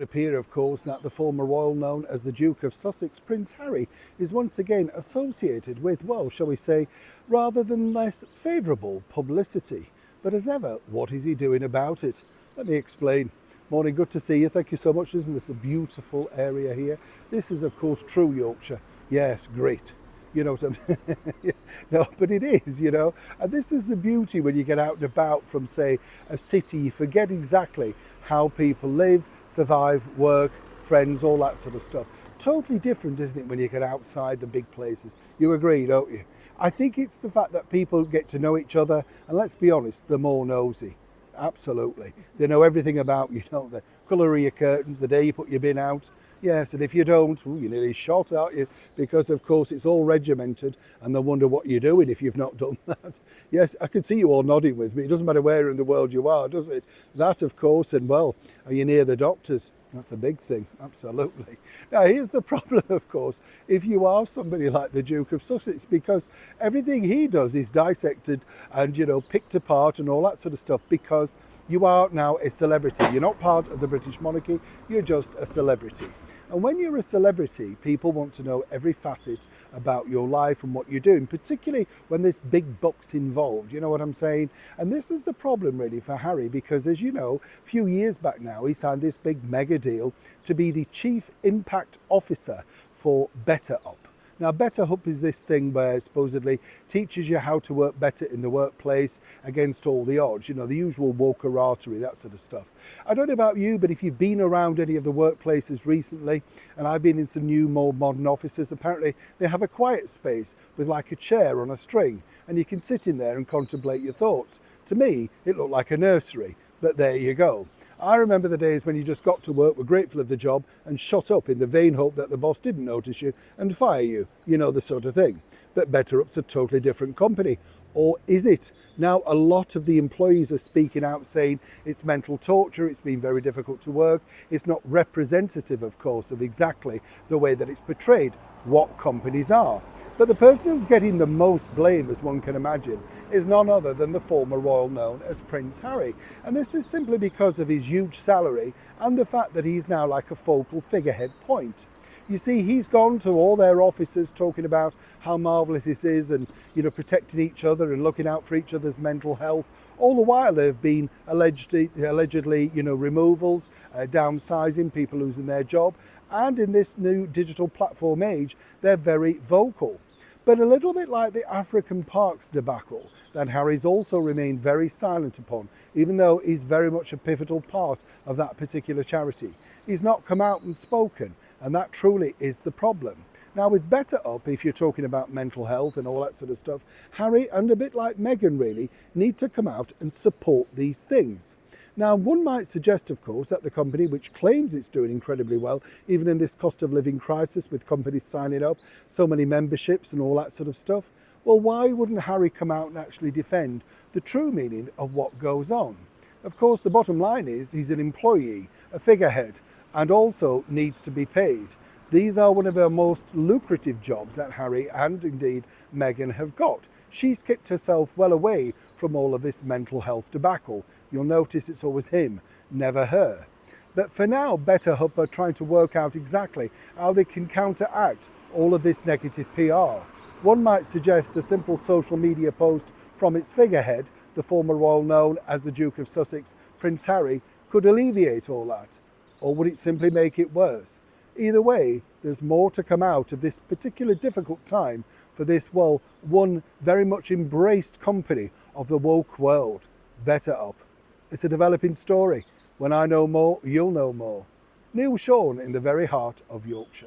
It appears, of course, that the former royal known as the Duke of Sussex, Prince Harry, is once again associated with, well, shall we say, rather than less favourable publicity. But as ever, what is he doing about it? Let me explain. Morning, good to see you. Thank you so much. Isn't this a beautiful area here? This is, of course, true Yorkshire. Yes, great. You know what I mean? No, but it is, and this is the beauty when you get out and about from, say, a city. You forget exactly how people live, survive, work, friends, all that sort of stuff. Totally different, isn't it, when you get outside the big places? You agree, don't you? I think it's the fact that people get to know each other, and let's be honest, they're more nosy. Absolutely. They know everything about, the colour of your curtains, the day you put your bin out. Yes, and if you don't, you're nearly shot, aren't you? Because, of course, it's all regimented, and they'll wonder what you're doing if you've not done that. Yes, I can see you all nodding with me. It doesn't matter where in the world you are, does it? That, of course, and, well, are you near the doctors? That's a big thing, absolutely. Now, here's the problem, of course, if you are somebody like the Duke of Sussex, because everything he does is dissected and, picked apart and all that sort of stuff, because you are now a celebrity. You're not part of the British monarchy, you're just a celebrity. And when you're a celebrity, people want to know every facet about your life and what you're doing, particularly when there's big bucks involved, you know what I'm saying? And this is the problem really for Harry, because as you know, a few years back now, he signed this big mega deal to be the Chief Impact Officer for Better Up. Now, Better Up is this thing where it supposedly teaches you how to work better in the workplace against all the odds, the usual wokerattery, that sort of stuff. I don't know about you, but if you've been around any of the workplaces recently, and I've been in some new, more modern offices, apparently they have a quiet space with like a chair on a string, and you can sit in there and contemplate your thoughts. To me, it looked like a nursery, but there you go. I remember the days when you just got to work, were grateful of the job and shut up in the vain hope that the boss didn't notice you and fire you, the sort of thing. But Better Up's a totally different company. Or is it? Now, a lot of the employees are speaking out saying it's mental torture, it's been very difficult to work, it's not representative, of course, of exactly the way that it's portrayed what companies are. But the person who's getting the most blame, as one can imagine, is none other than the former royal known as Prince Harry. And this is simply because of his huge salary and the fact that he's now like a focal figurehead point. You see, he's gone to all their offices talking about how marvellous this is and, protecting each other and looking out for each other's mental health. All the while there have been allegedly, removals, downsizing, people losing their job. And in this new digital platform age, they're very vocal. But a little bit like the African Parks debacle that Harry's also remained very silent upon, even though he's very much a pivotal part of that particular charity. He's not come out and spoken, and that truly is the problem. Now, with Better Up, if you're talking about mental health and all that sort of stuff, Harry, and a bit like Meghan really, need to come out and support these things. Now, one might suggest, of course, that the company, which claims it's doing incredibly well, even in this cost of living crisis with companies signing up, so many memberships and all that sort of stuff, well, why wouldn't Harry come out and actually defend the true meaning of what goes on? Of course, the bottom line is he's an employee, a figurehead, and also needs to be paid. These are one of our most lucrative jobs that Harry and indeed Meghan have got. She's kept herself well away from all of this mental health debacle. You'll notice it's always him, never her. But for now, Better Up are trying to work out exactly how they can counteract all of this negative PR. One might suggest a simple social media post from its figurehead, the former royal known as the Duke of Sussex, Prince Harry, could alleviate all that. Or would it simply make it worse? Either way, there's more to come out of this particular difficult time for this, one very much embraced company of the woke world, Better Up. It's a developing story. When I know more, you'll know more. Neil Sean in the very heart of Yorkshire.